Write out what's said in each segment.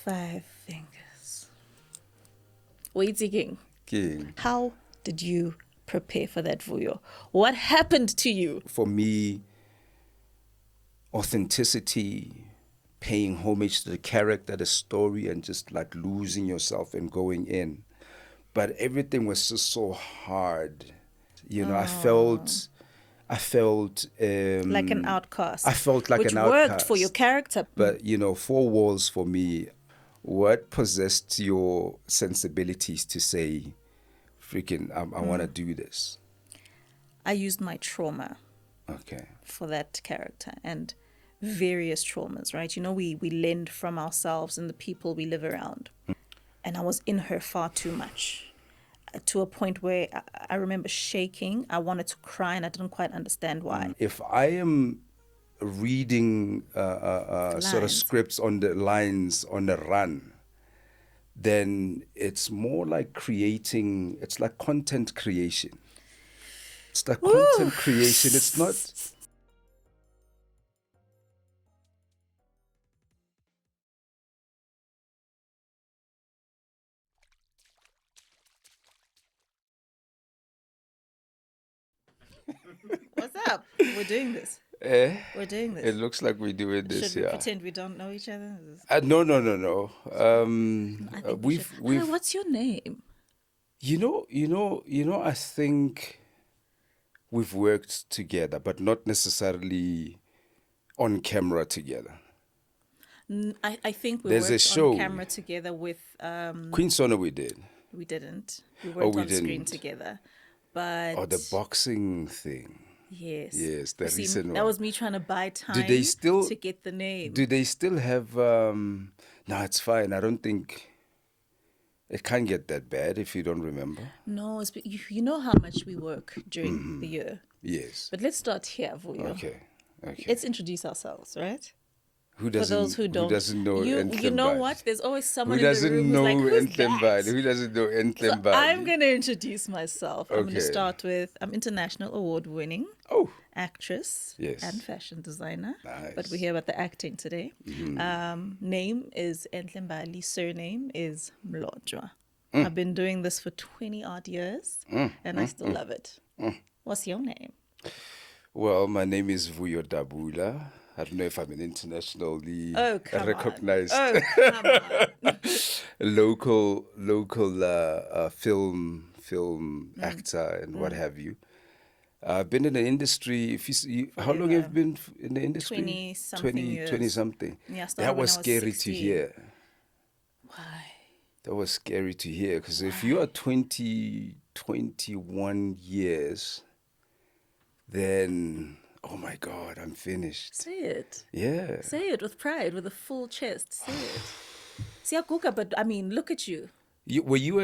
5 fingers. Waiting King. King. How did you prepare for that, Vuyo? What happened to you? For me, authenticity, paying homage to the character, the story, and just like losing yourself and going in. But everything was just so hard. You know, I felt Like an outcast. I felt like which an outcast. Which worked for your character. But, you know, 4 walls for me, what possessed your sensibilities to say, freaking, I want to do this? I used my trauma. Okay. For that character and various traumas, right? You know, we lend from ourselves and the people we live around. And I was in her far too much to a point where I remember shaking. I wanted to cry and I didn't quite understand why. If I am reading sort of scripts on the lines on the run, then it's more like creating, it's like content creation. It's like content creation. It's not... What's up? We're doing this. We're doing this. It looks like we're doing this. Should we pretend we don't know each other? No. What's your name? You know. I think we've worked together, but not necessarily on camera together. I think we There's worked a show on camera together with Queen Sona. We did. We didn't. We worked on didn't. Screen together. But the boxing thing. Yes. Yes, the recent one. That was me trying to buy time to get the name. Do they still have... No, it's fine. I don't think... It can't get that bad if you don't remember. No, you know how much we work during the year. Yes. But let's start here, Vuyo. Okay. Let's introduce ourselves, right? For those who doesn't know Enhle Mbali. You know what? There's always someone who in the room who's like, who's Enhle Mbali? Who doesn't know Enhle Mbali? I'm going to introduce myself. I'm going to start with, I'm international award-winning actress and fashion designer. Nice. But we're here about the acting today. Name is Enhle Mbali. Surname is Mlotshwa. I've been doing this for 20-odd years, and I still love it. What's your name? Well, my name is Vuyo Dabula. I don't know if I'm an internationally recognized local film actor and what have you. I've been in the industry. How long have you been in the industry? 20-something years. 20-something. Yeah, that was scary 16. to hear. Why? That was scary to hear because if you are 21 years, then... Oh my God, I'm finished. Say it. Yeah. Say it with pride, with a full chest. Say it. Siyaguga, but I mean, look at you. Were you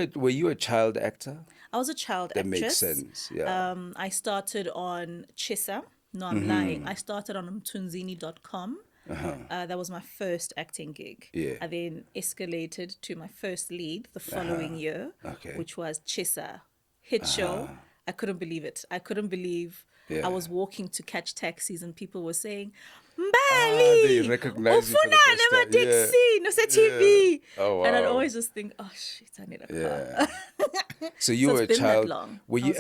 a child actor? I was a child that actress. That makes sense. Yeah. I started on Chisa. No, I'm lying. I started on mtunzini.com. That was my first acting gig. Yeah. I then escalated to my first lead the following year, which was Chisa. Hit show. I couldn't believe it. I couldn't believe... I was walking to catch taxis and people were saying, Mbali, they recognize you for the first time. Taxi, no TV. Oh, wow. And I'd always just think, oh shit, I need a car. So you were a child. Were you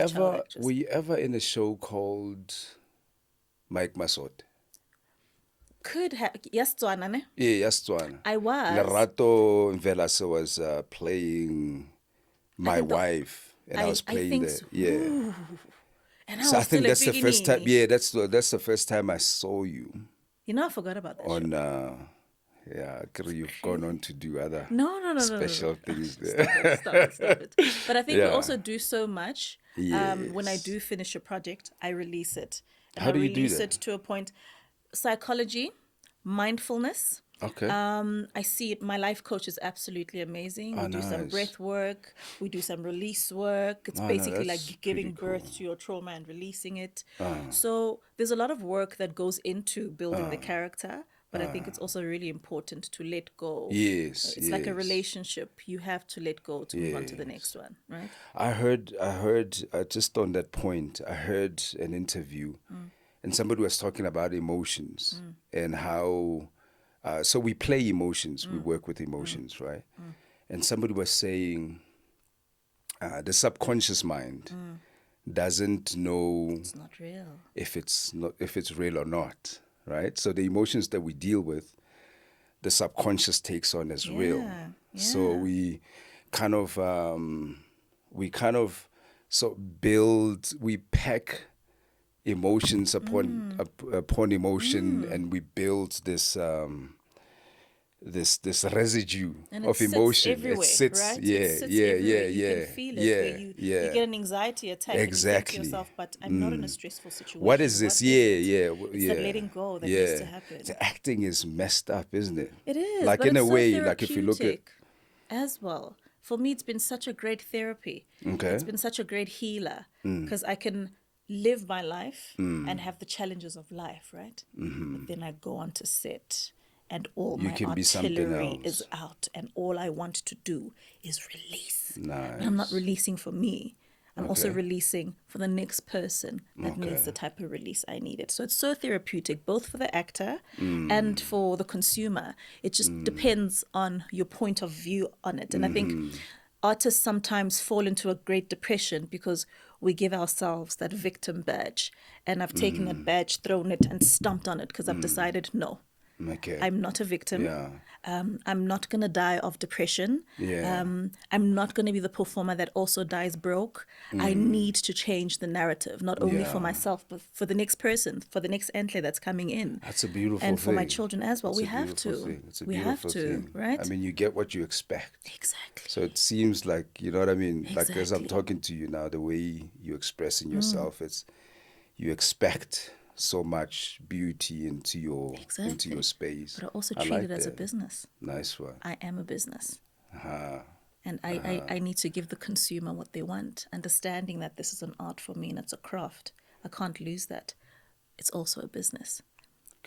ever in a show called Mike Masot? Could have. Yes, Tswana, ne? Yeah, yes, Tswana. I was. Lerato Mvelase was playing my wife, and I was playing Ooh. And so I think that's the first time. Yeah, that's the first time I saw you. You know, I forgot about that. You've gone on to do other special things there. Stop it. But I think we also do so much. Yes. When I do finish a project, I release it. And How do you do that? I release it to a point. Psychology, mindfulness. Okay. I see it. My life coach is absolutely amazing. We do some breath work. We do some release work. It's basically like giving birth to your trauma and releasing it. So there's a lot of work that goes into building the character. But I think it's also really important to let go. Yes. It's like a relationship. You have to let go to move on to the next one, right? I heard just on that point, I heard an interview and somebody was talking about emotions and how So we play emotions, we work with emotions, right? And somebody was saying the subconscious mind doesn't know It's not real. if it's real or not, right? So the emotions that we deal with, the subconscious takes on as real. Yeah. So we kind of we pack emotions upon emotion, and we build this this residue And of it emotion. everywhere, It sits, right? yeah, It sits yeah, everywhere. yeah, You yeah, can feel it. yeah, Where you get an anxiety attack, exactly. and you think to yourself, "But I'm not in a stressful situation. What is this? What is it?" It's yeah. that letting go that needs to happen. The acting is messed up, isn't it? It is, like but in it's a so way, like if you look at therapeutic as well. For me, it's been such a great therapy. Okay. It's been such a great healer because I can live my life and have the challenges of life, right? But then I go on to sit and all You my can be something artillery else. is out and all I want to do is release. Nice. And I'm not releasing for me. I'm also Okay. releasing for the next person that needs the type of release I needed. So it's so therapeutic, both for the actor and for the consumer. It just depends on your point of view on it. And I think artists sometimes fall into a great depression because we give ourselves that victim badge. And I've taken that badge, thrown it, and stomped on it because I've decided, no, Okay. I'm not a victim. Yeah. I'm not going to die of depression. Yeah. I'm not going to be the performer that also dies broke. I need to change the narrative, not only for Yeah. myself, but for the next person, for the next Enhle that's coming in. That's a beautiful and thing. for my children as well. That's We a have beautiful to. thing. It's a We have beautiful to, thing. right? I mean, you get what you expect. Exactly. So it seems like, you know what I mean? Like as I'm Exactly. talking to you now, the way you're expressing yourself, it's you expect so much beauty into your Exactly. space. But I also I treat like it as a that. business. Nice one. I am a business. Uh-huh. And I need to give the consumer what they want, understanding that this is an art for me and it's a craft. I can't lose that. It's also a business.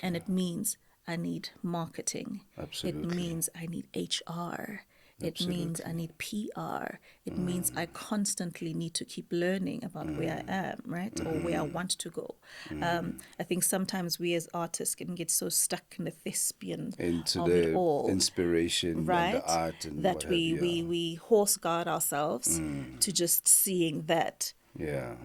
And it means I need marketing. Absolutely. It means I need HR. It means I need PR. It means I constantly need to keep learning about where I am, right? Or where I want to go. I think sometimes we as artists can get so stuck in the thespian Into of it the all, inspiration right? and the art and that what have you. we horse guard ourselves to just seeing that. Yeah.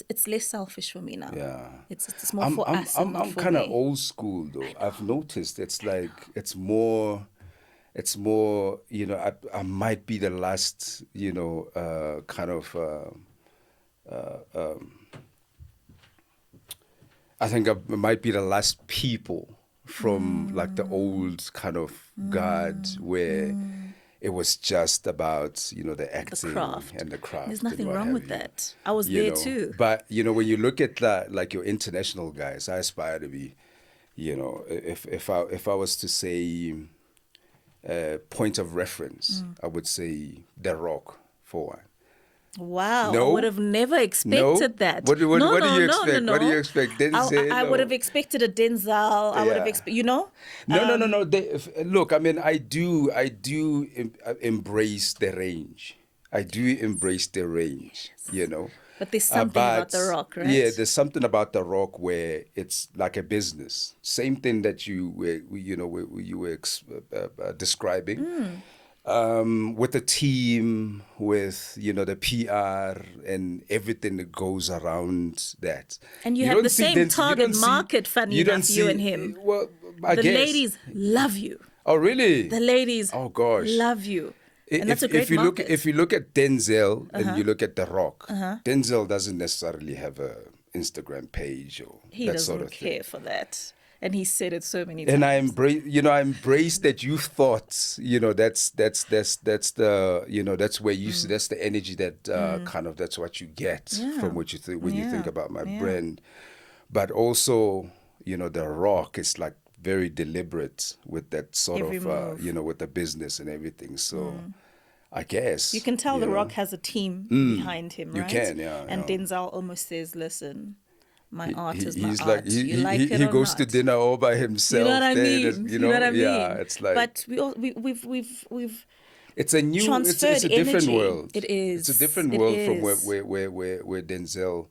It's less selfish for me now. Yeah. It's more for us and not I'm for kind of me. old school though. I've noticed it's like it's more, you know, I might be the last, you know, I think I might be the last people from like the old kind of guard where it was just about, you know, the acting craft. and the craft. There's and nothing what wrong have with you. that. I was You there know, too. But, you know, when you look at that, like your international guys, I aspire to be, you know, if I was to say point of reference, I would say The Rock for one. Wow, No? I would have never expected that. What do you no, expect? no. What do you expect? Denzel? I would have expected a Denzel. I would have Yeah. expected, you know? No. Look, I mean, I do embrace the range. I do embrace the range, you know. But there's something about The Rock, right? Yeah, there's something about The Rock where it's like a business. Same thing that you were describing. With the team, with, you know, the PR and everything that goes around that. And you have don't the see same Denzel- you target don't see- market, funny you don't enough, you see- and him. Well, I The guess. ladies love you. Oh, really? The ladies Oh, gosh. love you. And that's a great if you market. if you look at Denzel and you look at The Rock, Denzel doesn't necessarily have a Instagram page or He that doesn't sort of thing. care for that. And he said it so many times. And I embrace that you thought, you know, that's the, you know, that's where you see, that's the energy that kind of, that's what you get from what you think when you think about my brand. But also, you know, The Rock is like very deliberate with that sort Every of, move. you know, with the business and everything. So I guess. You can tell The know, Rock has a team behind him, you right? can, yeah, And yeah. Denzel almost says, listen, my art is my he's art. like You like it he or goes not. to dinner all by himself. You know what I then, mean? you know what I mean? Yeah, it's like. But we've It's a new, transferred it's a different energy. world. It is. It's a different It world from is. where Denzel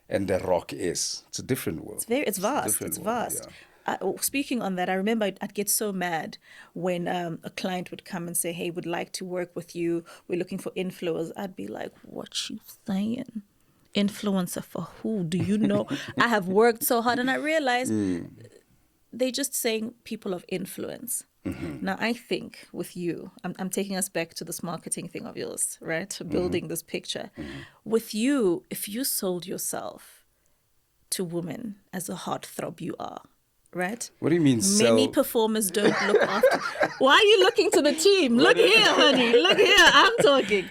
and The Rock is. It's a different world. It's vast. different It's world, vast. yeah. speaking on that, I remember I'd get so mad when a client would come and say, hey, would like to work with you. We're looking for influencers. I'd be like, what you saying? Influencer for who? Do you know? I have worked so hard, and I realized they're just saying people of influence. Now, I think with you, I'm taking us back to this marketing thing of yours, right? Building this picture. With you, if you sold yourself to women as a heartthrob you are, right? What do you mean Many performers don't look after. Why are you looking to the team? Look here, honey. Look here. I'm talking.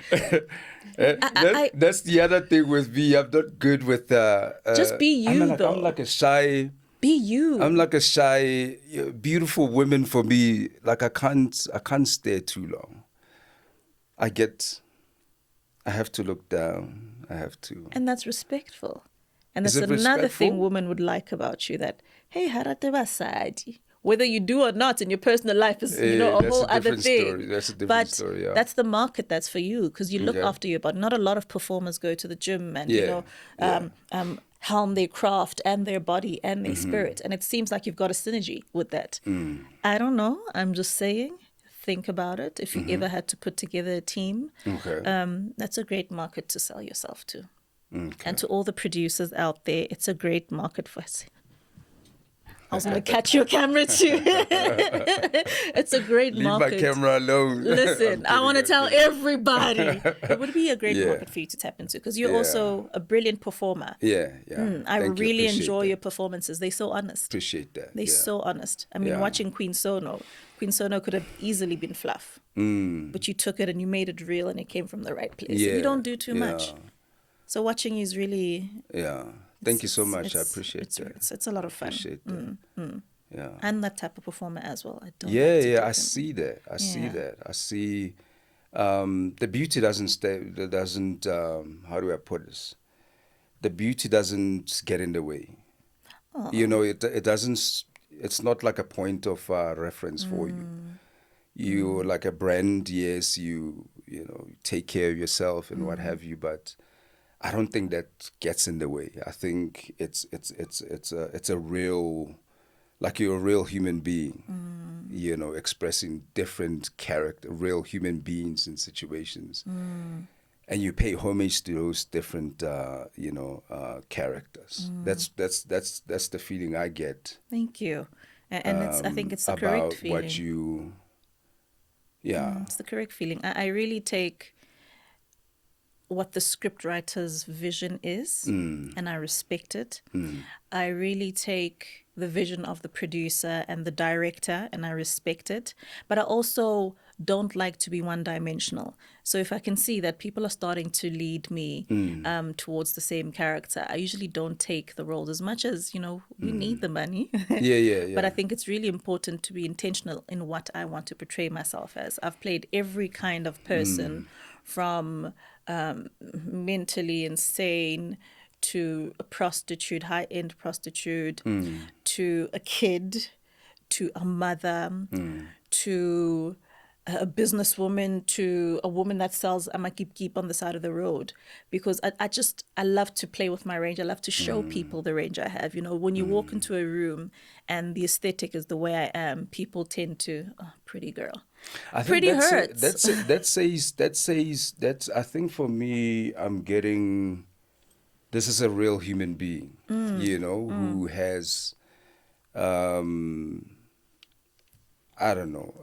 That's the other thing with me. I'm not good with... just be you, though. I'm like a shy... Be you. I'm like a shy, beautiful women for me. Like I can't stare too long. I have to look down. I have to. And that's respectful. And that's another thing women would like about you, that, hey, harate basadi. Whether you do or not in your personal life is, a whole other thing. Story. That's a different story, yeah. That's the market that's for you, because you look after your body. Not a lot of performers go to the gym and, helm their craft and their body and their spirit. And it seems like you've got a synergy with that. I don't know. I'm just saying, think about it. If you ever had to put together a team, that's a great market to sell yourself to. And to all the producers out there, it's a great market for us. I was going to catch your camera too. It's a great market. Leave my camera alone. Listen, I want to tell everybody. It would be a great market for you to tap into, because you're also a brilliant performer. I really enjoy your performances. They're so honest. Appreciate that. They're so honest. I mean, watching Queen Sono could have easily been fluff. But you took it and you made it real, and it came from the right place. You don't do too much. So watching you is really... Thank you so much. I appreciate that. It's a lot of fun. Appreciate that. Yeah. And that type of performer as well. I don't. I see that. I see the beauty doesn't stay. Doesn't. How do I put this? The beauty doesn't get in the way. It doesn't. It's not like a point of reference for you. You're like a brand. Yes, you take care of yourself and what have you, but I don't think that gets in the way. I think it's a real, like you're a real human being, expressing different real human beings in situations, and you pay homage to those different, characters. That's the feeling I get. Thank you, and I think it's the correct feeling. About what you, it's the correct feeling. I really take what the script writer's vision is, and I respect it. I really take the vision of the producer and the director, and I respect it. But I also don't like to be one-dimensional. So if I can see that people are starting to lead me towards the same character, I usually don't take the roles, as much as, we need the money. But I think it's really important to be intentional in what I want to portray myself as. I've played every kind of person, from mentally insane to a prostitute, high-end prostitute, to a kid, to a mother, to a businesswoman, to a woman that sells amakip on the side of the road. Because I love to play with my range. I love to show people the range I have. When you walk into a room and the aesthetic is the way I am, people tend to, pretty girl. I think pretty hurts. That says, I think for me, I'm getting, this is a real human being, who has, I don't know,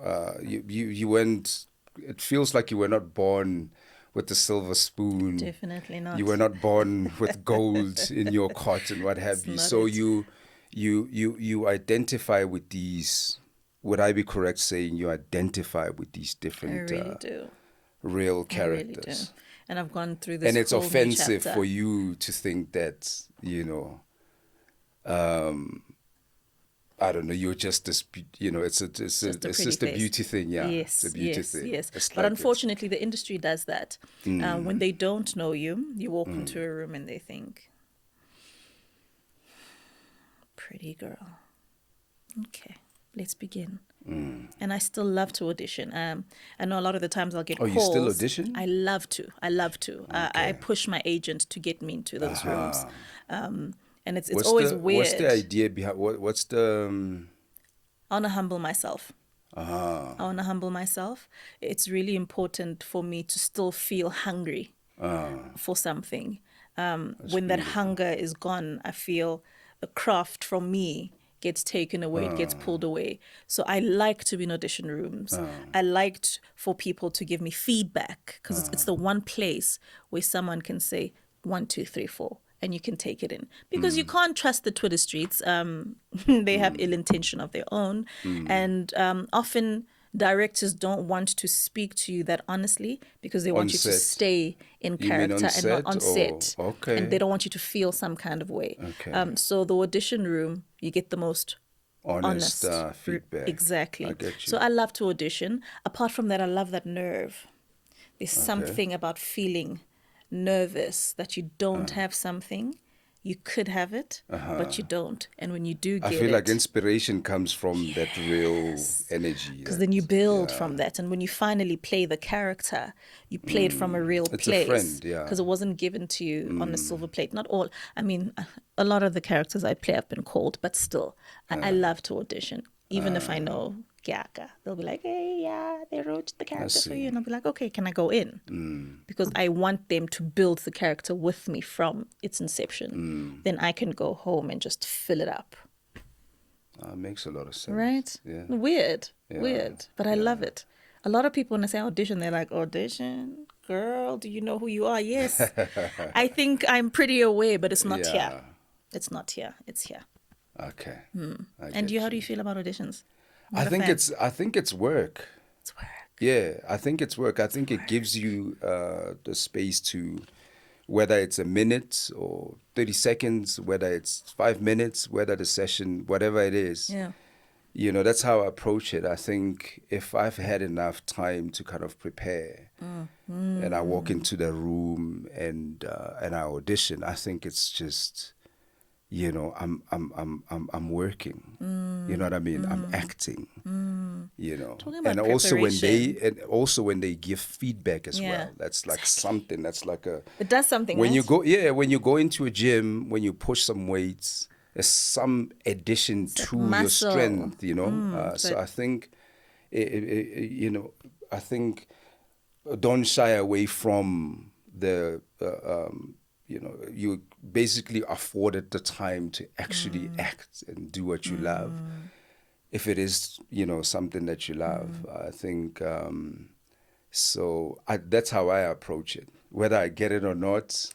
you went, it feels like you were not born with the silver spoon. Definitely not. You were not born with gold in your cot and what have you. So you identify with these, would I be correct saying you identify with these different real characters? I really do. And I've gone through this. And it's offensive for you to think that, I don't know, you're just this, it's just a beauty thing, Yes, it's a beauty thing. Yes. But unfortunately, the industry does that. When they don't know you, you walk into a room and they think, pretty girl. Okay, let's begin. And I still love to audition. I know a lot of the times I'll get calls. Oh, you still audition? I love to. Okay. I push my agent to get me into those rooms. And it's always weird. What's the idea behind what's the I want to humble myself. Ah. I want to humble myself. It's really important for me to still feel hungry for something. When that hunger is gone, I feel the craft from me gets taken away, it gets pulled away. So I like to be in audition rooms. I liked for people to give me feedback, because it's the one place where someone can say 1, 2, 3, 4, and you can take it in, because you can't trust the Twitter streets. They have ill intention of their own, and often directors don't want to speak to you that honestly, because they want you to stay in character and not on set. Okay. And they don't want you to feel some kind of way. Okay. So the audition room, you get the most honest feedback. Exactly. I get you. So I love to audition. Apart from that, I love that nerve. There's something about feeling nervous that you don't have something. You could have it, but you don't. And when you do get it, I feel like inspiration comes from that real energy. Because then you build from that. And when you finally play the character, you play it from a real place. It's a friend, yeah. Because it wasn't given to you on a silver plate. Not all. I mean, a lot of the characters I play have been called, but still, I love to audition. Even if I know Gyaka, they'll be like, hey, yeah, they wrote the character for you. And I'll be like, okay, can I go in? Because I want them to build the character with me from its inception. Then I can go home and just fill it up. Makes a lot of sense. Right? Yeah. Weird. But I love it. A lot of people, when I say audition, they're like, audition? Girl, do you know who you are? Yes. I think I'm pretty aware, but it's not here. It's not here. It's here. Okay. And how do you feel about auditions? I think it's work. It's work. Yeah, I think it's work. I think it gives you the space to, whether it's a minute or 30 seconds, whether it's 5 minutes, whether the session, whatever it is. Yeah. You know, that's how I approach it. I think if I've had enough time to kind of prepare and I walk into the room and I audition, I think it's just, you know, I'm working. You know what I mean? I'm acting. You know, and also when they give feedback as well, that's like something. That's like it does something. When you go into a gym, when you push some weights, there's some addition to your strength. You know, so I think, you know, I think don't shy away from the. You know, you basically afforded the time to actually act and do what you love. If it is, you know, something that you love, I think, that's how I approach it. Whether I get it or not,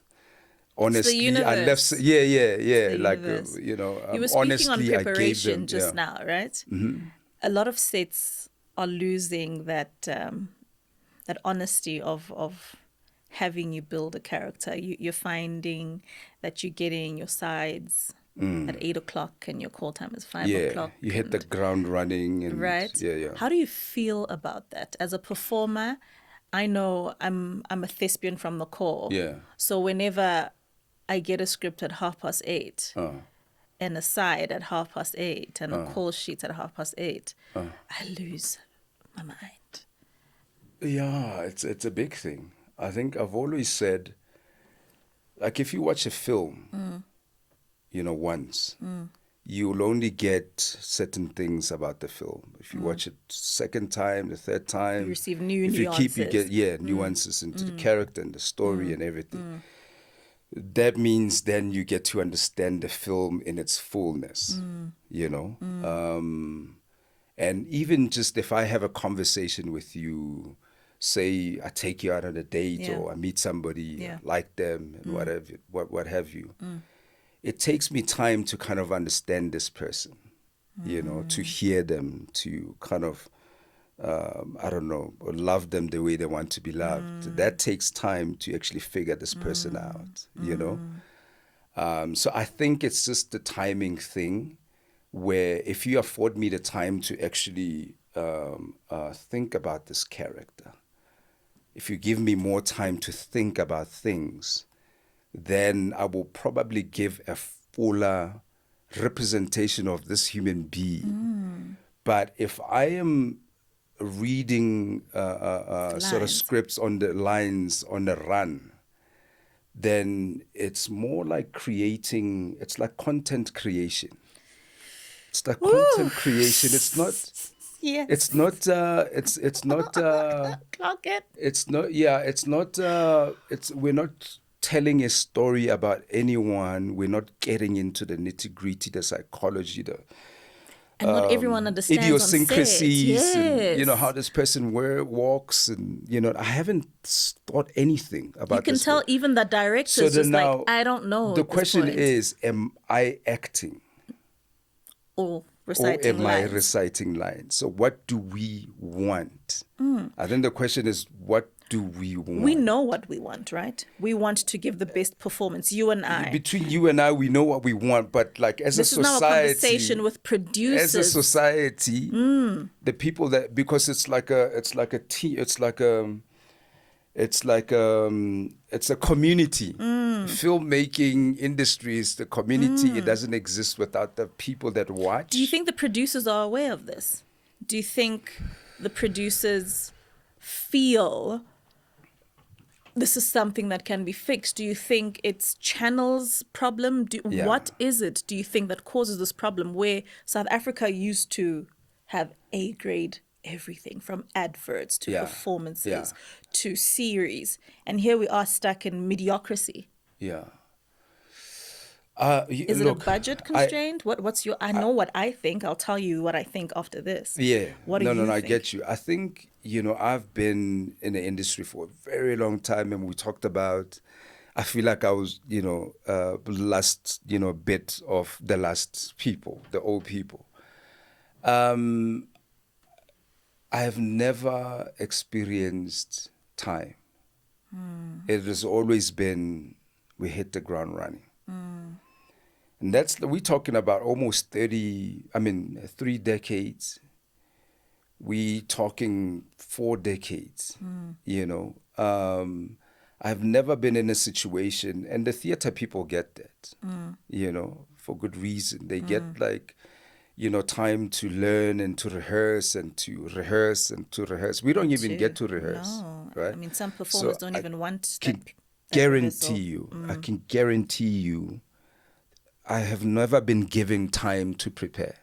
honestly, I left, like, you know, you were speaking honestly, on preparation I gave them, just now, right? A lot of sets are losing that honesty of having you build a character. You're finding that you're getting your sides at 8 o'clock and your call time is 5 o'clock. You hit the ground running. And, right? Yeah. How do you feel about that? As a performer, I know I'm a thespian from the core. Yeah. So whenever I get a script at 8:30 and a side at 8:30 and a call sheet at 8:30, I lose my mind. Yeah, it's a big thing. I think I've always said, like, if you watch a film, you know, once, you'll only get certain things about the film. If you watch it second time, the third time, you receive new nuances. You get nuances into the character and the story and everything. That means then you get to understand the film in its fullness, you know. And even just if I have a conversation with you, say I take you out on a date or I meet somebody, like them, and what have you. It takes me time to kind of understand this person, you know, to hear them, to kind of, I don't know, love them the way they want to be loved. That takes time to actually figure this person out, you know. So I think it's just the timing thing, where if you afford me the time to actually think about this character, if you give me more time to think about things, then I will probably give a fuller representation of this human being. But if I am reading sort of scripts on the lines on the run, then it's more like creating, it's like content creation. It's like content creation. It's not, yes. It's not, it's not, Clock it. it's not, yeah, it's not, we're not telling a story about anyone. We're not getting into the nitty gritty, the psychology, the and not everyone understands idiosyncrasies, on set. Yes. and how this person walks, and I haven't thought anything about. You can tell way. even the directors just now, like, I don't know. The question is, am I acting? Or reciting am I reciting lines? So what do we want? I think the question is, what do we want? We know what we want, right? We want to give the best performance, you and I. Between you and I, we know what we want, but like as this a society... This is now a conversation with producers. As a society, the people that... Because it's like a community. Filmmaking industry is the community. It doesn't exist without the people that watch. Do you think the producers are aware of this? Do you think the producers feel this is something that can be fixed? Do you think it's channels problem? What is it, do you think, that causes this problem where South Africa used to have A-grade everything from adverts to performances to series, and here we are stuck in mediocrity? Yeah. Is it a budget constraint? What's your? I know what I think. I'll tell you what I think after this. Yeah. What do you think? I get you. I think, I've been in the industry for a very long time, and we talked about, I feel like I was, last, bit of the last people, the old people. I have never experienced time. It has always been, we hit the ground running. And we're talking about almost 3 decades. We talking 4 decades, I've never been in a situation, and the theater people get that, for good reason. They get time to learn and to rehearse and to rehearse and to rehearse. We don't even get to rehearse. No. Right? Some performers don't even want I can guarantee you, I have never been given time to prepare.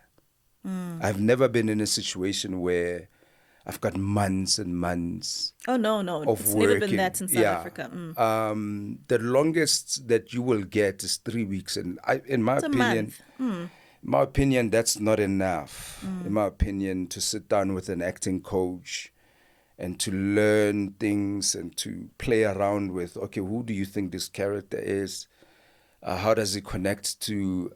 I've never been in a situation where I've got months and months. Oh, no. It's never been that in South Africa. The longest that you will get is 3 weeks. And in my opinion, that's not enough. In my opinion, to sit down with an acting coach and to learn things and to play around with, okay, who do you think this character is? How does it connect to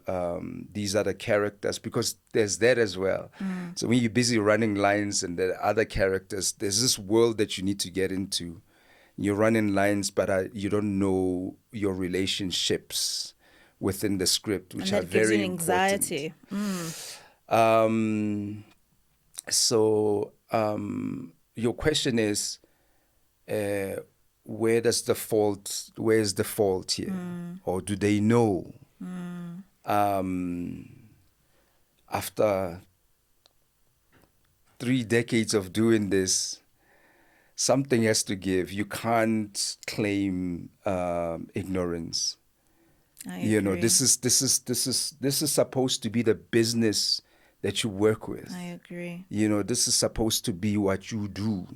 these other characters? Because there's that as well. So when you're busy running lines and the other characters, there's this world that you need to get into. You're running lines, but you don't know your relationships within the script, which are very anxiety. important. So your question is, where's the fault here? Or do they know? After 3 decades of doing this, something has to give. You can't claim ignorance. I agree. This is supposed to be the business that you work with. I agree. This is supposed to be what you do.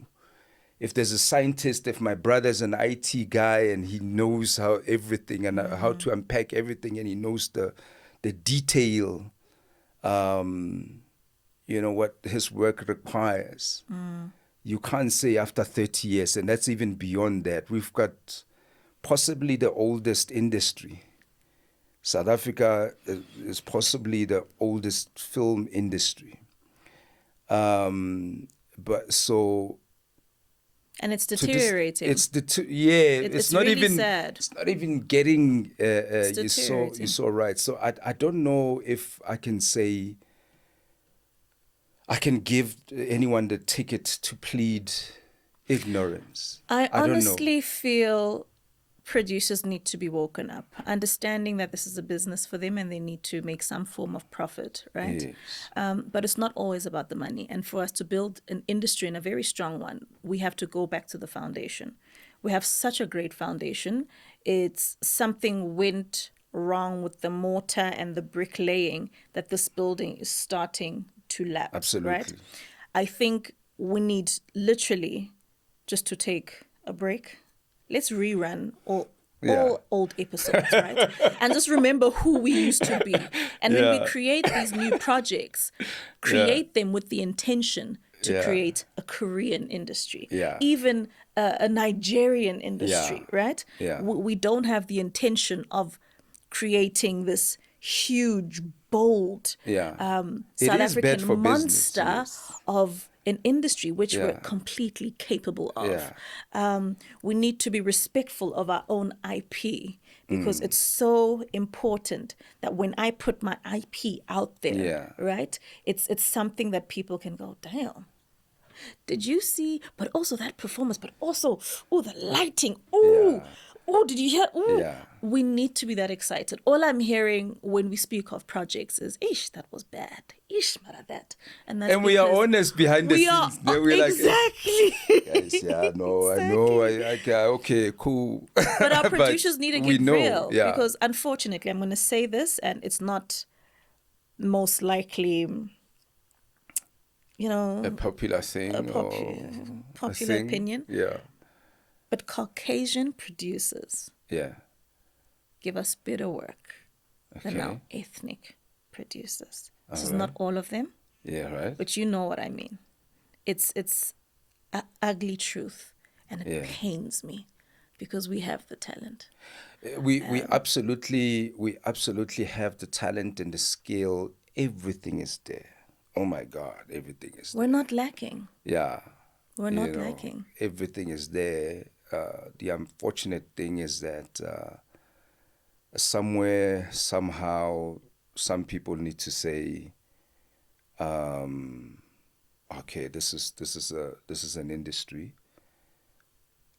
If there's a scientist, if my brother's an IT guy and he knows how everything and how to unpack everything, and he knows the detail, what his work requires. You can't say after 30 years, and that's even beyond that. We've got possibly the oldest industry. South Africa is possibly the oldest film industry. And it's deteriorating. It's not really even sad. It's not even getting. You're deteriorating. so right. So I don't know if I can say. I can give anyone the ticket to plead ignorance. I honestly feel producers need to be woken up, understanding that this is a business for them and they need to make some form of profit, right? Yes. But it's not always about the money. And for us to build an industry, and a very strong one, we have to go back to the foundation. We have such a great foundation. it's something went wrong with the mortar and the bricklaying that this building is starting to lapse. Absolutely. Right? I think we need literally just to take a break. Let's rerun all old episodes, right? And just remember who we used to be. And when we create these new projects, create them with the intention to create a Korean industry, even a Nigerian industry, right? We don't have the intention of creating this huge, bold South African monster of an industry which we're completely capable of. We need to be respectful of our own IP, because it's so important that when I put my IP out there, right, it's something that people can go, damn, did you see? But also that performance, but also, oh, the lighting, oh, did you hear? We need to be that excited. All I'm hearing when we speak of projects is, ish, that was bad. Ish, mara that. And we are honest behind the scenes. We're exactly. Like, guys, I know. Okay, cool. But our producers need to get real. Because unfortunately, I'm going to say this, and it's not most likely, a popular thing. Popular opinion. Yeah. But Caucasian producers give us better work than our ethnic producers. This is not all of them. Yeah, right. But you know what I mean. It's an ugly truth, and it pains me, because we have the talent. We absolutely have the talent and the skill. Everything is there. Oh my God, everything is there. We're not lacking. Yeah. We're not lacking. Everything is there. The unfortunate thing is that somewhere, somehow, some people need to say, okay, this is an industry,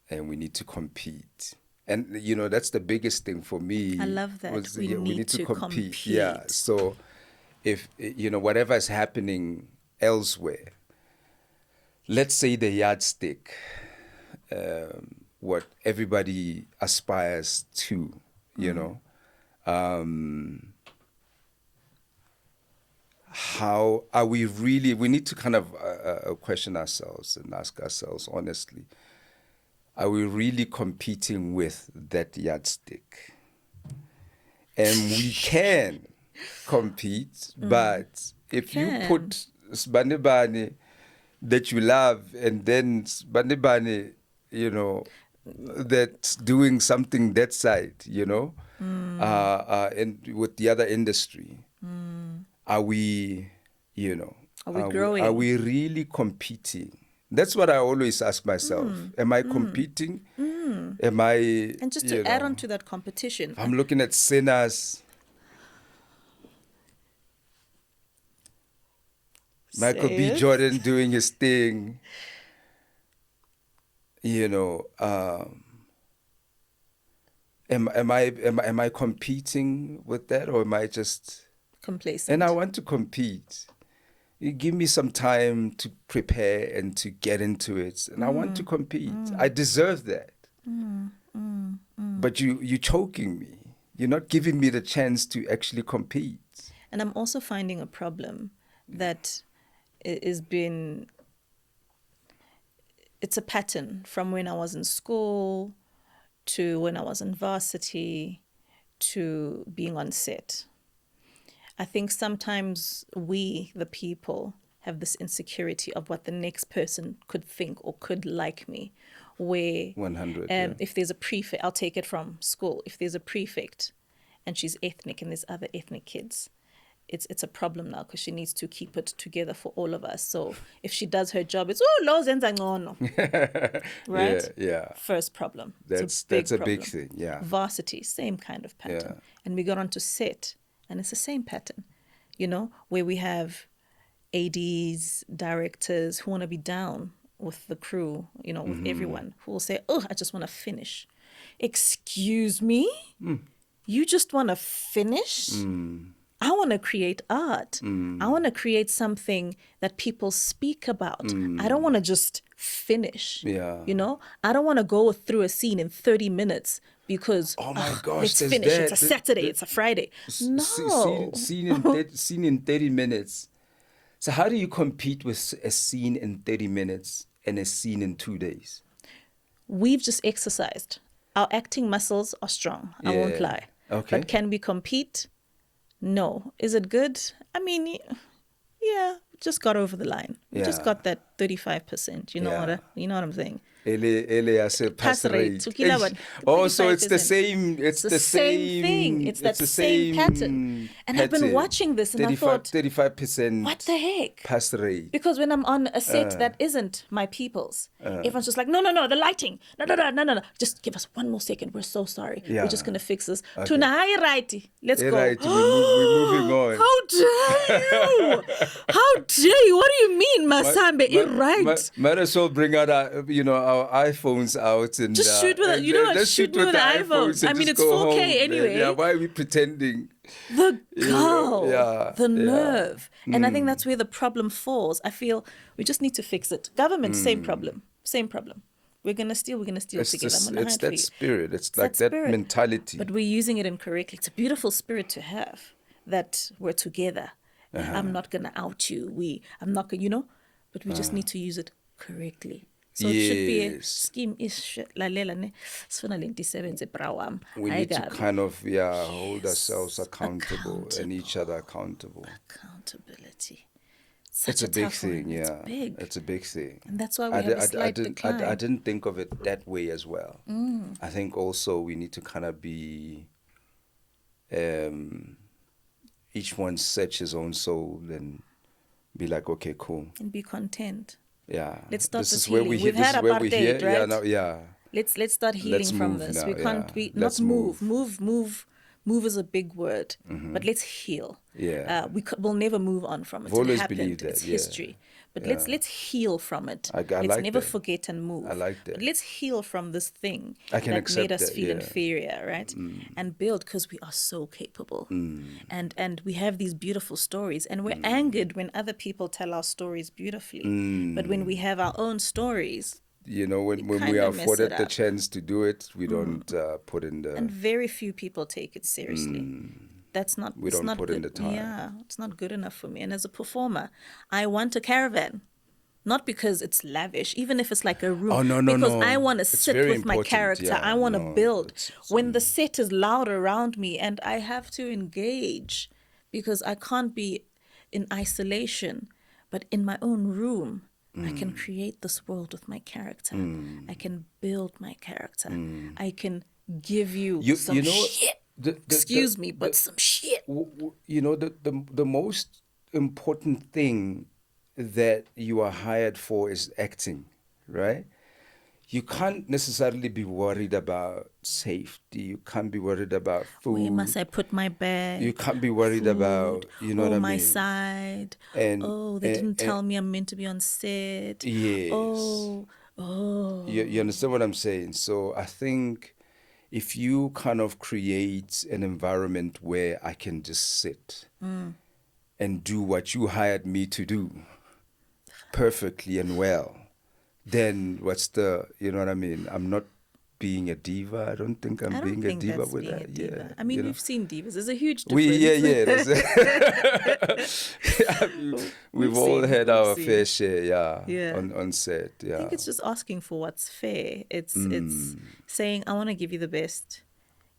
and we need to compete. And that's the biggest thing for me. I love that. We need to compete. Yeah. So if whatever is happening elsewhere, let's say the yardstick, what everybody aspires to, how are we really? We need to kind of question ourselves and ask ourselves honestly: are we really competing with that yardstick? And we can compete, but if you put Sbanebane that you love, and then Sbanebane, that's doing something that side, and with the other industry, are we, are we growing? Are we really competing? That's what I always ask myself. Am I competing? Am I? And just to add on to that competition, I'm looking at sinners. Michael B. Jordan doing his thing. Am I competing with that, or am I just complacent? And I want to compete. You give me some time to prepare and to get into it, and I want to compete. I deserve that. But you're choking me. You're not giving me the chance to actually compete. And I'm also finding a problem that it's a pattern from when I was in school to when I was in varsity to being on set. I think sometimes we, the people, have this insecurity of what the next person could think or could like me. Where 100, if there's a prefect, I'll take it from school. If there's a prefect and she's ethnic and there's other ethnic kids, it's a problem now, because she needs to keep it together for all of us. So if she does her job, it's lo zenza ngono. Right? Yeah. First problem. That's a big thing. Yeah. Varsity, same kind of pattern. And we got onto set, and it's the same pattern, where we have ADs, directors who want to be down with the crew, with everyone, who will say, oh, I just want to finish. Excuse me? You just want to finish? I want to create art. I want to create something that people speak about. I don't want to just finish. Yeah. You know, I don't want to go through a scene in 30 minutes because, Oh my gosh, let's there's finish. that. It's a Saturday, it's a Friday. No. Scene in 30 minutes. So how do you compete with a scene in 30 minutes and a scene in 2 days? We've just exercised. Our acting muscles are strong. I won't lie. Okay. But can we compete? No. Is it good? I mean, yeah, just got over the line. We just got that 35%. You know what I'm saying? Pass rate. Oh, so it's the same. It's the same thing. It's that same pattern. And I've been watching this, and I thought, 35%. what the heck? Pass rate. Because when I'm on a set that isn't my people's, everyone's just like, no, the lighting. No. Just give us one more second. We're so sorry. Yeah. We're just gonna fix this. Tuna, hi, righty. Let's go. Right. We're moving on. How dare you? How dare you? What do you mean, Masambe? Right. Might as well bring out our iPhones out and just shoot with it. You know what? Shoot with the iPhone. I mean, it's 4K anyway. Yeah. Why are we pretending? The gall, the nerve. And I think that's where the problem falls. I feel we just need to fix it. Government, same problem. We're gonna steal together. It's that spirit. It's like that mentality. But we're using it incorrectly. It's a beautiful spirit to have, that we're together. I'm not gonna out you. I'm not gonna, but we just need to use it correctly. So it should be a scheme-ish. We need to kind of hold ourselves accountable and each other accountable. Accountability. It's a big thing, It's big. It's a big thing. And that's why we have a slight decline. I didn't think of it that way as well. I think also we need to kind of be, each one search his own soul and be like, okay, cool. And be content. Yeah. Let's start this healing. We've had apartheid, right? Let's start healing from this. Now, we can't move is a big word, but let's heal. Yeah. We'll never move on from it. Always it happened. believed that, it's history. But let's heal from it. I let's like never that. forget and move. I like that. But let's heal from this thing that made us that, feel inferior, right? And build, because we are so capable. And we have these beautiful stories, and we're angered when other people tell our stories beautifully. But when we have our own stories, when we are afforded the chance to do it, we don't put in the... And very few people take it seriously. That's not... We don't put in the time. Yeah, it's not good enough for me. And as a performer, I want a caravan. Not because it's lavish, even if it's like a room. Oh, no. Because I want to sit with my character. Yeah, I want to build. When the set is loud around me and I have to engage, because I can't be in isolation, but in my own room, I can create this world with my character. I can build my character. I can give you some shit. Excuse me, but some shit. The most important thing that you are hired for is acting, right? You can't necessarily be worried about safety. You can't be worried about food. Where must I put my bag? You can't be worried about, what I mean? My side. And, they didn't tell me I'm meant to be on set. Yes. Oh. You understand what I'm saying? So I think if you kind of create an environment where I can just sit and do what you hired me to do perfectly and well, then what's the, you know what I mean? I'm not being a diva. I don't think I'm being a diva with that. Yeah. I mean, we've seen divas. There's a huge difference. We've all had our fair share, on set. Yeah. I think it's just asking for what's fair. It's saying, I want to give you the best.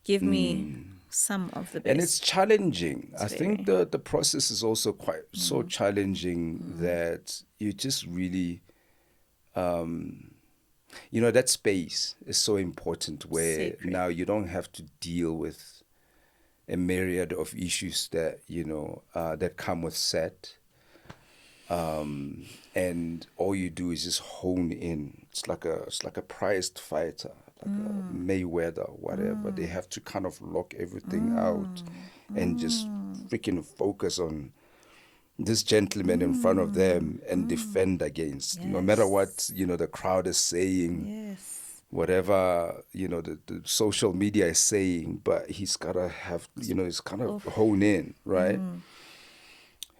Give me some of the best. And it's challenging. I think the process is also quite so challenging that you just really... that space is so important where now you don't have to deal with a myriad of issues that, that come with set. And all you do is just hone in. It's like a prized fighter, like a Mayweather, whatever. They have to kind of lock everything out and just freaking focus on this gentleman in front of them and defend against, no matter what, the crowd is saying. Yes. whatever, the social media is saying, but he's got to have, he's kind of hone in, right?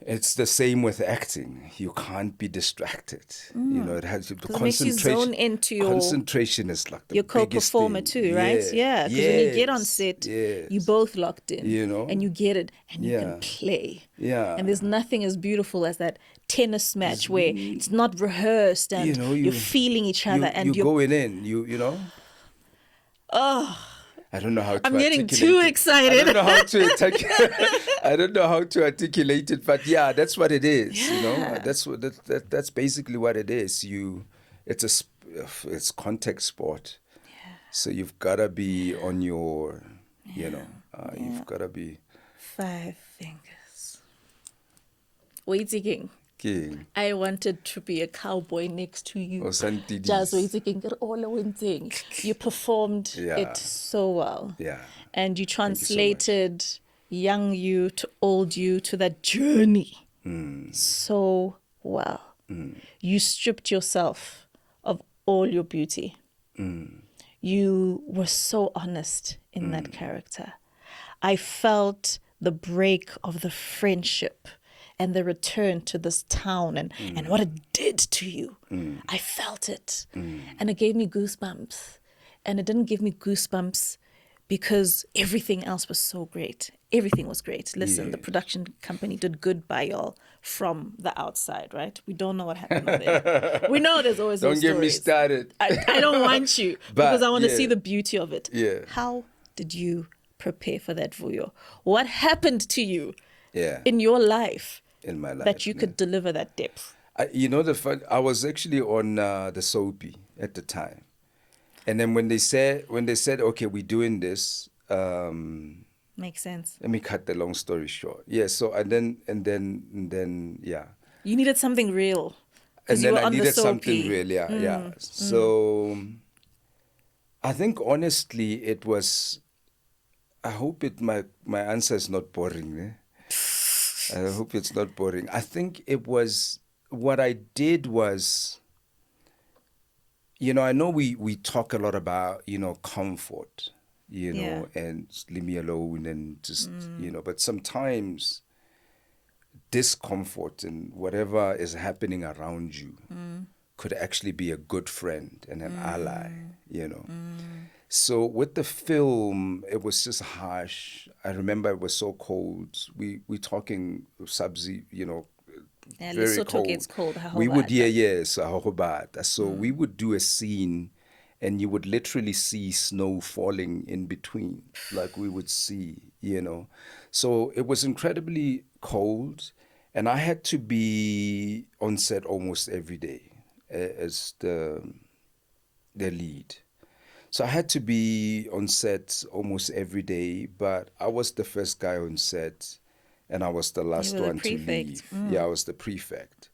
It's the same with acting. You can't be distracted. It has the Because it makes you zone into your concentration is like the your biggest co-performer thing. too, right? Yeah, because when you get on set, you both locked in, and you get it, and you can play. Yeah. And there's nothing as beautiful as that tennis match where it's not rehearsed and you're feeling each other, and you're going in. Oh, I don't know how to. I'm getting too excited. I don't know how to. I don't know how to articulate it, but yeah, that's what it is. Yeah. That's basically what it is. It's contact sport. Yeah. So you've got to be on your, you've got to be. 5 fingers. Waiting. King. I wanted to be a cowboy next to you. Just waiting. You performed it so well. Yeah. And you translated young you to old you to that journey so well. You stripped yourself of all your beauty. You were so honest in that character. I felt the break of the friendship and the return to this town and what it did to you. I felt it. And it gave me goosebumps. And it didn't give me goosebumps because everything else was so great. Everything was great. Listen, the production company did good by y'all from the outside, right? We don't know what happened there. We know there's always Don't get me started. I don't want you because I want to see the beauty of it. Yeah. How did you prepare for that, Vuyo? What happened to you in your life? In my life. That you could deliver that depth. I was actually on the soapy at the time. And then when they said, okay, we're doing this. Makes sense. Let me cut the long story short. Yeah. So and then yeah. You needed something real. And then I needed something real. Yeah. Yeah. So I think honestly it was. I hope my answer is not boring. Eh? I hope it's not boring. I think it was. What I did was. I know we talk a lot about, comfort, and leave me alone and just, but sometimes discomfort and whatever is happening around you could actually be a good friend and an ally, So with the film, it was just harsh. I remember it was so cold. We talking Sub-Zero, very cold. Gets cold. We would, so we would do a scene and you would literally see snow falling in between, like we would see, So it was incredibly cold and I had to be on set almost every day as the lead. So I had to be on set almost every day, but I was the first guy on set. And I was the last one to leave. Yeah, I was the prefect.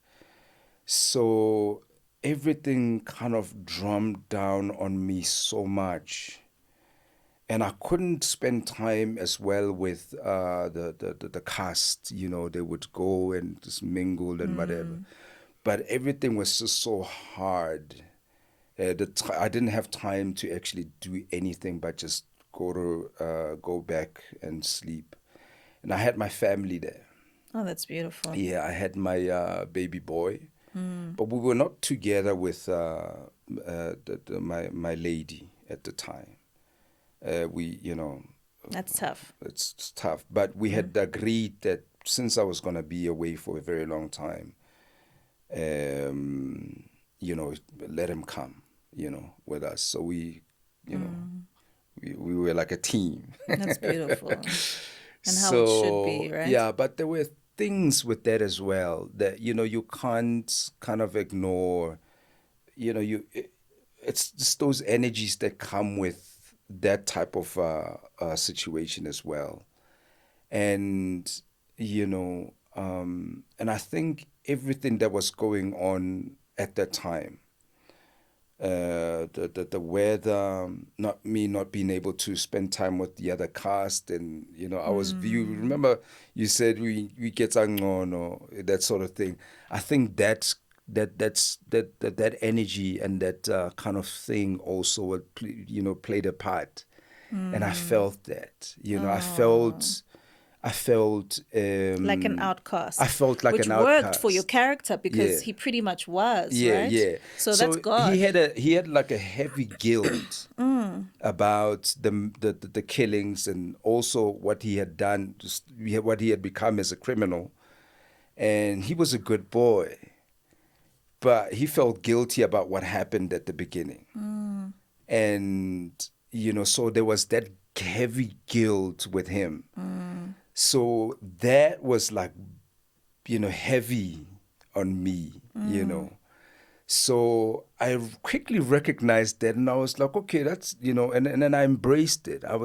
So everything kind of drummed down on me so much. And I couldn't spend time as well with the cast. They would go and just mingle and whatever. But everything was just so hard. I didn't have time to actually do anything but just go back and sleep. And I had my family there. Oh, that's beautiful. Yeah, I had my baby boy. But we were not together with my lady at the time. That's tough. It's tough. But we had agreed that since I was going to be away for a very long time, let him come, with us. So we were like a team. That's beautiful. And how it should be, right? Yeah, but there were things with that as well that, you can't kind of ignore. It's just those energies that come with that type of situation as well. And, and I think everything that was going on at that time, the weather, not being able to spend time with the other cast, and I was remember you said we get or that sort of thing. I think that that energy and that kind of thing also, played a part. And I felt that, I felt like an outcast. I felt like which an worked for your outcast. character because Yeah. he pretty much was, Yeah, right? yeah. So that's God. He had like a heavy guilt about the killings, and also what he had done, what he had become as a criminal. And he was a good boy, but he felt guilty about what happened at the beginning. And so there was that heavy guilt with him. So that was like, heavy on me. So I quickly recognized that, and I was like, okay, that's, and then I embraced it. I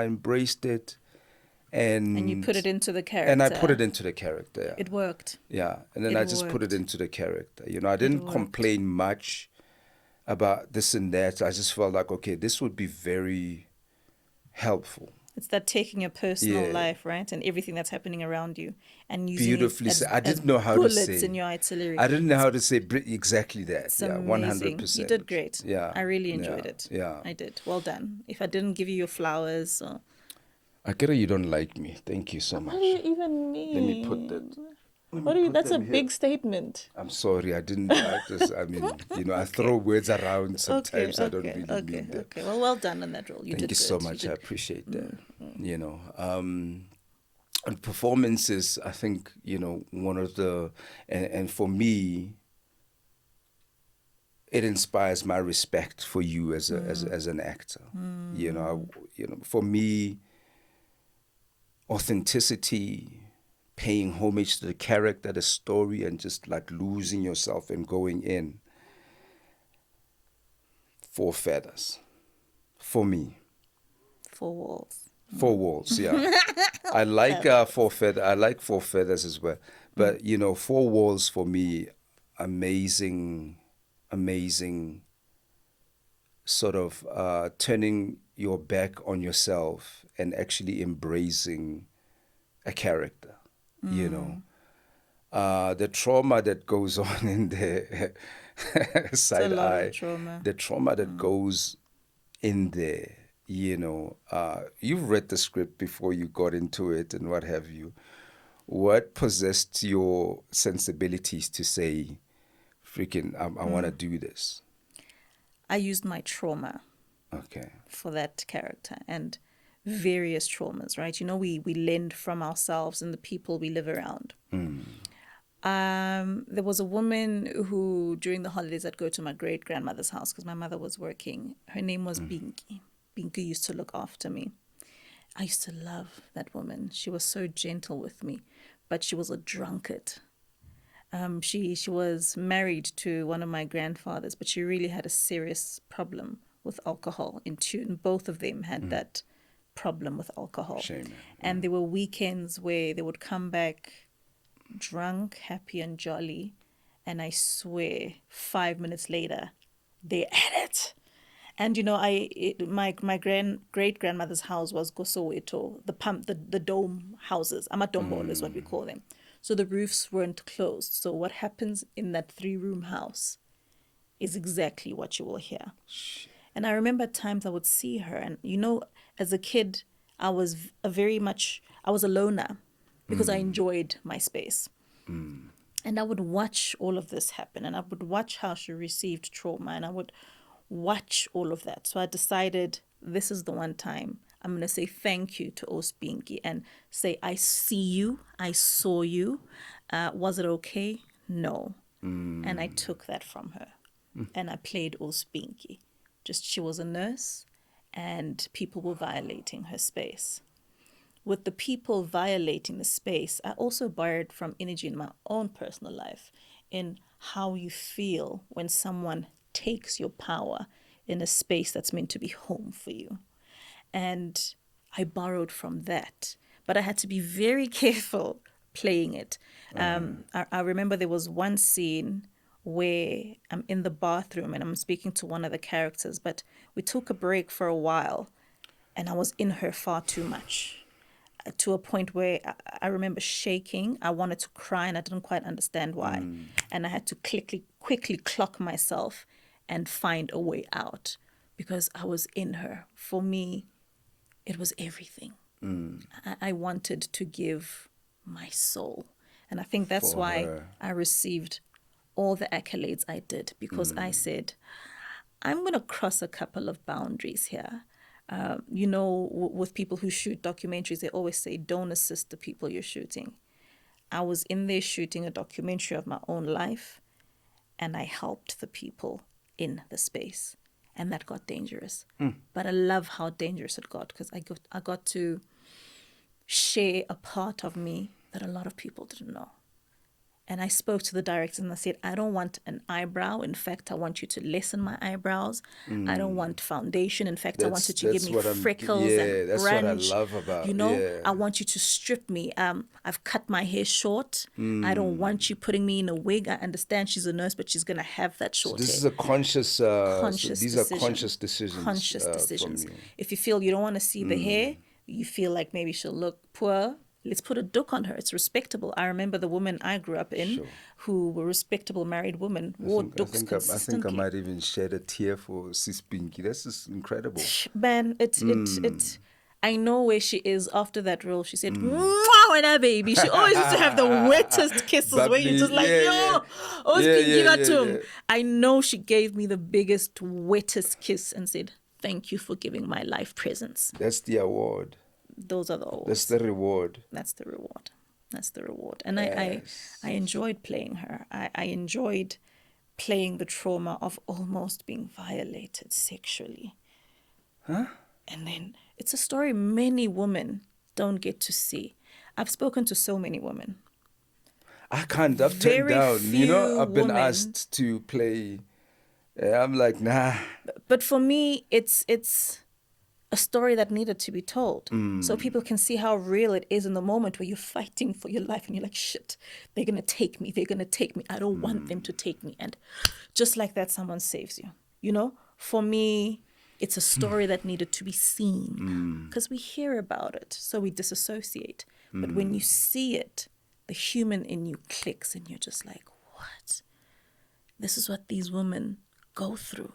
embraced it, And you put it into the character. and I put it into the character. Yeah. It worked. Yeah, and then I just put it into the character. I didn't complain much about this and that. I just felt like, okay, this would be very helpful. It's that taking your personal life, right, and everything that's happening around you, and using beautifully it as, I didn't know how to say bullets in your artillery. I didn't know how to say exactly that. It's yeah, amazing. 100%. You did great. Yeah, I really enjoyed it. Yeah, I did. Well done. If I didn't give you your flowers, I get it. You don't like me. Thank you so much. What do you even mean? Let me put that. What do you? That's a big statement. I'm sorry. I didn't. I mean, I throw words around sometimes. I don't really mean that. Okay. Well done on that role. You Thank did you good. so much. I appreciate that. And performances, I think, one of the, and for me, it inspires my respect for you as an actor. For me, authenticity, paying homage to the character, the story, and just like losing yourself and going in. 4 feathers. For me. 4 walls. 4 walls, yeah. I like 4 feathers. I like 4 feathers as well. But 4 walls for me, amazing sort of turning your back on yourself and actually embracing a character. The trauma that goes on in the side eye, the trauma that goes in there. You've read the script before you got into it and what have you. What possessed your sensibilities to say, freaking, I want to do this? I used my trauma for that character, and various traumas, right? We lend from ourselves and the people we live around. There was a woman who, during the holidays, I'd go to my great-grandmother's house because my mother was working. Her name was Binky. Binky used to look after me. I used to love that woman. She was so gentle with me, but she was a drunkard. She was married to one of my grandfathers, but she really had a serious problem with alcohol. In tune, both of them had that problem with alcohol. Shame. And there were weekends where they would come back drunk, happy and jolly, and I swear 5 minutes later they're at it. And my great grandmother's house was Gosoweto, the dome houses. Amadombolo is what we call them. So the roofs weren't closed. So what happens in that 3-room house is exactly what you will hear. And I remember at times I would see her, and as a kid, I was a loner because I enjoyed my space. And I would watch all of this happen, and I would watch how she received trauma, and I would watch all of that. So I decided this is the one time I'm going to say thank you to Ospinki and say, I see you, I saw you. Was it okay? No. And I took that from her and I played Ospinki. Just she was a nurse and people were violating her space. With the people violating the space, I also borrowed from energy in my own personal life in how you feel when someone takes your power in a space that's meant to be home for you. And I borrowed from that, but I had to be very careful playing it. I remember there was one scene where I'm in the bathroom and I'm speaking to one of the characters, but we took a break for a while and I was in her far too much. to a point where I remember shaking. I wanted to cry and I didn't quite understand why. And I had to quickly clock myself and find a way out because I was in her. For me, it was everything. I wanted to give my soul. And I think that's why I received all the accolades I did, because I said, I'm going to cross a couple of boundaries here. With people who shoot documentaries, they always say, don't assist the people you're shooting. I was in there shooting a documentary of my own life, and I helped the people in the space. And that got dangerous. But I love how dangerous it got, because I got to share a part of me that a lot of people didn't know. And I spoke to the director and I said, I don't want an eyebrow. In fact, I want you to lessen my eyebrows. I don't want foundation. In fact, I want you to give me freckles and that's grunge. What I love about, I want you to strip me. I've cut my hair short. I don't want you putting me in a wig. I understand she's a nurse, but she's going to have that short hair. This is a conscious these decision. are conscious decisions. Conscious decisions. From you. If you feel you don't want to see the hair, you feel like maybe she'll look poor, let's put a doek on her. It's respectable. I remember the women I grew up in who were respectable married women wore doeks consistently. I think I might even shed a tear for Sis Pinky. This is incredible. Man, I know where she is after that role. She said, "Mwah, when her baby." She always used to have the wettest kisses where you're just like, I know she gave me the biggest, wettest kiss and said, "Thank you for giving my life presence." That's the award. Those are the awards. That's the reward. That's the reward. And yes. I enjoyed playing her. I enjoyed playing the trauma of almost being violated sexually. Huh? And then it's a story many women don't get to see. I've spoken to so many women. I've turned down. I've been asked to play. I'm like, nah. But for me, it's a story that needed to be told. So people can see how real it is in the moment where you're fighting for your life and you're like, shit, they're going to take me. I don't want them to take me. And just like that, someone saves you. For me, it's a story that needed to be seen because we hear about it. So we disassociate. But when you see it, the human in you clicks and you're just like, what? This is what these women go through.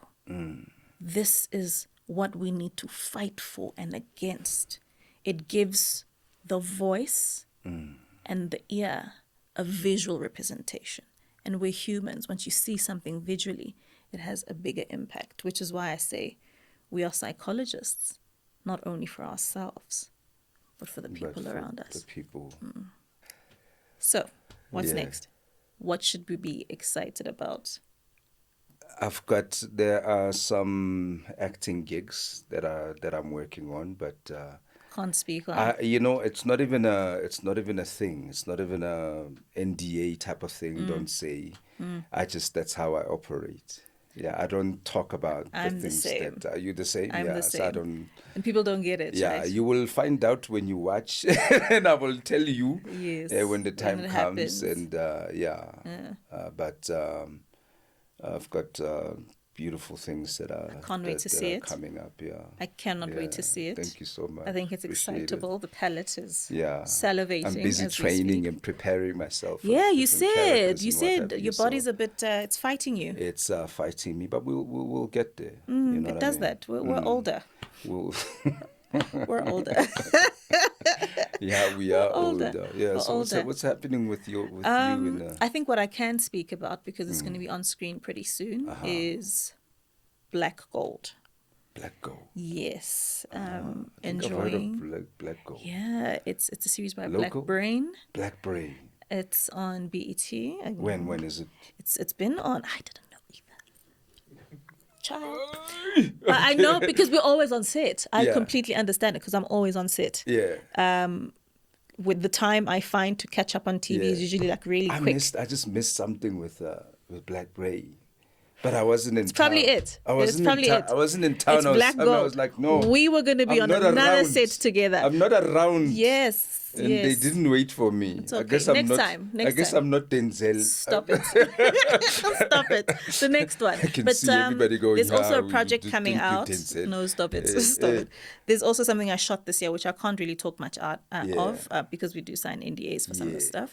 This is what we need to fight for and against. It gives the voice and the ear a visual representation. And we're humans. Once you see something visually, it has a bigger impact, which is why I say we are psychologists, not only for ourselves, but for the people around us. The people. So, what's next? What should we be excited about? There are some acting gigs that I'm working on, but can't speak on. It's not even a thing. It's not even a NDA type of thing. Don't say. That's how I operate. Yeah, I don't talk about the things that. Are you the same? I'm the same. So I don't. And people don't get it. Yeah, right? You will find out when you watch, and I will tell you. Yes. When the time comes, happens. And but I've got beautiful things that are coming up. Yeah, I cannot wait to see it. Thank you so much. I think it's excitable. The palette is salivating. I'm busy training and preparing myself. Yeah, you said your body's a bit. It's fighting you. It's fighting me, but we'll get there. It does that. We're older. We're older. Yeah, we are older. Yeah. So what's happening with you? I think what I can speak about, because it's going to be on screen pretty soon, is Black Gold. Black Gold. Yes. Enjoying. I've heard of Black Gold. Yeah, it's a series by Black Brain. Black Brain. It's on BET. When is it? It's been on. I didn't know either. Child. I know because we're always on set. I completely understand it because I'm always on set. Yeah. With the time I find to catch up on TV is usually like really quick. I just missed something with Black Brain. But I wasn't in town. Probably it. I wasn't in town. I was like, no. We were going to be on another set together. I'm not around. Yes. And they didn't wait for me. It's okay. I guess I'm Next time. I'm not Denzel. Stop it. Stop it. The next one. I can see everybody going, there's also a "Yeah, project you coming think you out. Denzel." No, stop it. Stop it. There's also something I shot this year, which I can't really talk much of because we do sign NDAs for some of the stuff.